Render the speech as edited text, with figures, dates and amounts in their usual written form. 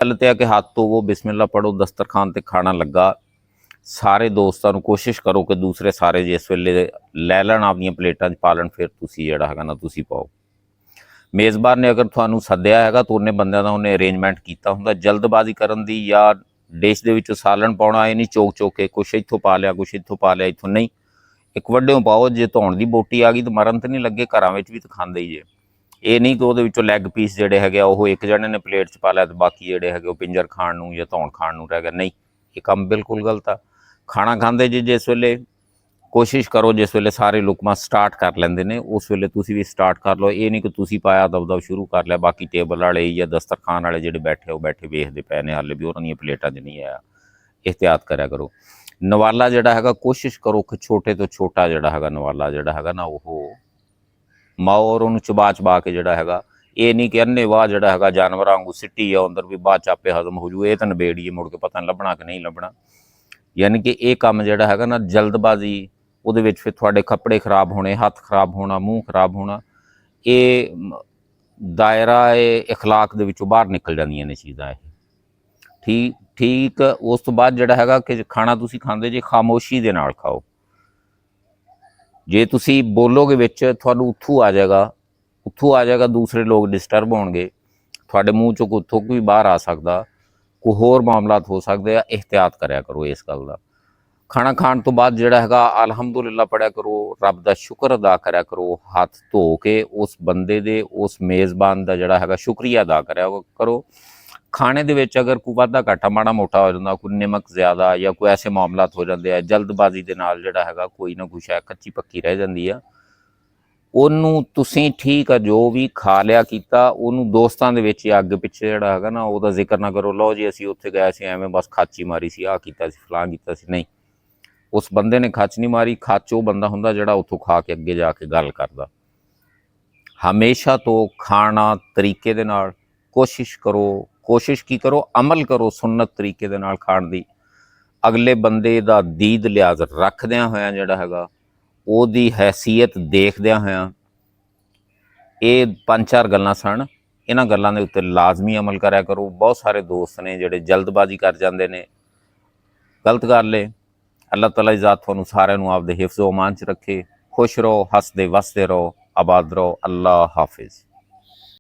गल ते है कि हाथ धोवो, बिस्मिल्लाह पढ़ो, दस्तरखान ते खाना लगा। सारे दोस्तों को कोशिश करो कि दूसरे सारे जिस वेले लै लैन अपनियां प्लेटां च पा लैन, फिर तुसीं जिहड़ा हैगा ना तुसीं पाओ। मेज़बान ने अगर तुहानूं सद्दिया हैगा तो उन्हें बंदियां दा उन्हें अरेंजमेंट कीता हुंदा। जल्दबाजी करन दी या डिश दे विच सालन पाउणा, ये नहीं चोक चोक के कुछ इत्थों पा लिया, कुछ इत्थों पा लिया, इत्थों नहीं, एक वड्डेओं पाओ। जे धौण दी बोटी आ गई तो मरन तो नहीं लगे, घरां विच भी तो खांदे ही जे। ये नहीं कि ਉਹਦੇ ਵਿੱਚੋਂ ਲੈਗ ਪੀਸ ਜਿਹੜੇ ਹੈਗੇ ਉਹ ਇੱਕ ਜਣੇ ਨੇ ਪਲੇਟ 'ਚ ਪਾ ਲਿਆ ਤੇ ਬਾਕੀ ਜਿਹੜੇ ਹੈਗੇ ਉਹ ਪਿੰਜਰ ਖਾਣ ਨੂੰ ਜਾਂ ਧੌਣ ਖਾਣ ਨੂੰ ਰਹਿ ਗਿਆ। ਨਹੀਂ, ਇਹ ਕੰਮ ਬਿਲਕੁਲ ਗਲਤ ਆ। ਖਾਣਾ ਖਾਂਦੇ ਜੀ ਜਿਸ ਵੇਲੇ कोशिश करो, जिस वेले सारे लुकमा स्टार्ट कर लेंदे ने उस वेले तुसी भी स्टार्ट कर लो। ये नहीं कि तुसी पाया दब शुरू कर लिया, बाकी टेबल वाले या दस्तरखान वाले जिहड़े बैठे वो बैठे वेखदे पए ने, हाले भी उन्हां दीयां प्लेटां 'च नहीं आया। एहतियात करा करो। नवाला जिहड़ा हैगा कोशिश करो कि छोटे तो छोटा जिहड़ा हैगा नवाला जिहड़ा हैगा ना वो माओ और उन्होंने चबा चबा के जिहड़ा हैगा। ये नहीं कि अन्नेवाह जिहड़ा हैगा जानवरां वांगू सिट्टी जाओ अंदर भी बाद च आपे हजम हो जू, ये तो नबेड़िए मुड़ के पता नहीं लभना कि नहीं लभना। यानी कि ये काम जिहड़ा हैगा ना जल्दबाजी, ਉਹਦੇ ਵਿੱਚ ਫਿਰ ਤੁਹਾਡੇ ਕੱਪੜੇ ਖਰਾਬ ਹੋਣੇ, ਹੱਥ ਖਰਾਬ ਹੋਣਾ, ਮੂੰਹ ਖਰਾਬ ਹੋਣਾ, ਇਹ ਦਾਇਰਾ ਇਹ ਅਖਲਾਕ ਦੇ ਵਿੱਚੋਂ ਬਾਹਰ ਨਿਕਲ ਜਾਂਦੀਆਂ ਨੇ ਚੀਜ਼ਾਂ। ਇਹ ਠੀਕ ਉਸ ਤੋਂ ਬਾਅਦ ਜਿਹੜਾ ਹੈਗਾ ਕਿ ਖਾਣਾ ਤੁਸੀਂ ਖਾਂਦੇ ਜੇ ਖਾਮੋਸ਼ੀ ਦੇ ਨਾਲ ਖਾਓ। ਜੇ ਤੁਸੀਂ ਬੋਲੋਗੇ ਵਿੱਚ ਤੁਹਾਨੂੰ ਉੱਥੋਂ ਆ ਜਾਏਗਾ, ਦੂਸਰੇ ਲੋਕ ਡਿਸਟਰਬ ਹੋਣਗੇ, ਤੁਹਾਡੇ ਮੂੰਹ ਚੋਂ ਉੱਥੋਂ ਕੋਈ ਬਾਹਰ ਆ ਸਕਦਾ, ਕੋਈ ਹੋਰ ਮਾਮਲਾਤ ਹੋ ਸਕਦੇ ਆ। ਇਹਤਿਆਤ ਕਰਿਆ ਕਰੋ ਇਸ ਗੱਲ ਦਾ। खाना खाण तो बाद जिहड़ा हैगा अलहमदुलिल्लाह पढ़िया करो, रब का शुक्र अदा करा करो, हाथ धो के उस बंदे दे उस मेज़बान का जिहड़ा हैगा शुक्रिया अदा करा करो। खाने दे विच अगर कोई वाधा घाटा माड़ा मोटा हो जाता, कोई नमक ज़्यादा या कोई ऐसे मामलात हो जाते हैं, जल्दबाजी दे नाल जिहड़ा हैगा कोई ना कोई शै कच्ची पक्की रह जाती है, ਉਹਨੂੰ ਤੁਸੀਂ ठीक है जो भी खा लिया कीता ਉਹਨੂੰ ਦੋਸਤਾਂ ਦੇ ਵਿੱਚ ਅੱਗ ਪਿੱਛੇ ਜਿਹੜਾ ਹੈਗਾ ਨਾ ਉਹਦਾ ਜ਼ਿਕਰ ਨਾ ਕਰੋ। ਲਓ ਜੀ ਅਸੀਂ ਉੱਥੇ ਗਏ ਸੀ, ਐਵੇਂ ਬਸ ਖਾਚੀ ਮਾਰੀ ਸੀ, ਆਹ ਕੀਤਾ ਸੀ, ਫਲਾਂ ਕੀਤਾ ਸੀ। नहीं, उस बंदे ने खच नहीं मारी। खच वो बंदा हुंदा जिहड़ा उत्थों खा के अगे जाके गल करदा। हमेशा तो खाना तरीके दे नाल कोशिश करो, कोशिश की करो, अमल करो सुन्नत तरीके दे नाल खाण दी। अगले बंदे दा दीद लिहाज रखदियां होया जिहड़ा हैगा ओहदी हैसीयत देखदियां होया, ये 5-4 गल्लां सन। इन्हां गल्लां दे उत्ते लाजमी अमल करिया करो। बहुत सारे दोस्त ने जिहड़े जल्दबाजी कर जांदे ने, गलत गल है। अल्लाह ताला की ज़ात तुहानूं सारिआं नूं आपदे हिफ्ज़ ओ अमान च रखे। खुश रहो, हसदे वसदे रहो, आबाद रहो। अल्लाह हाफिज़।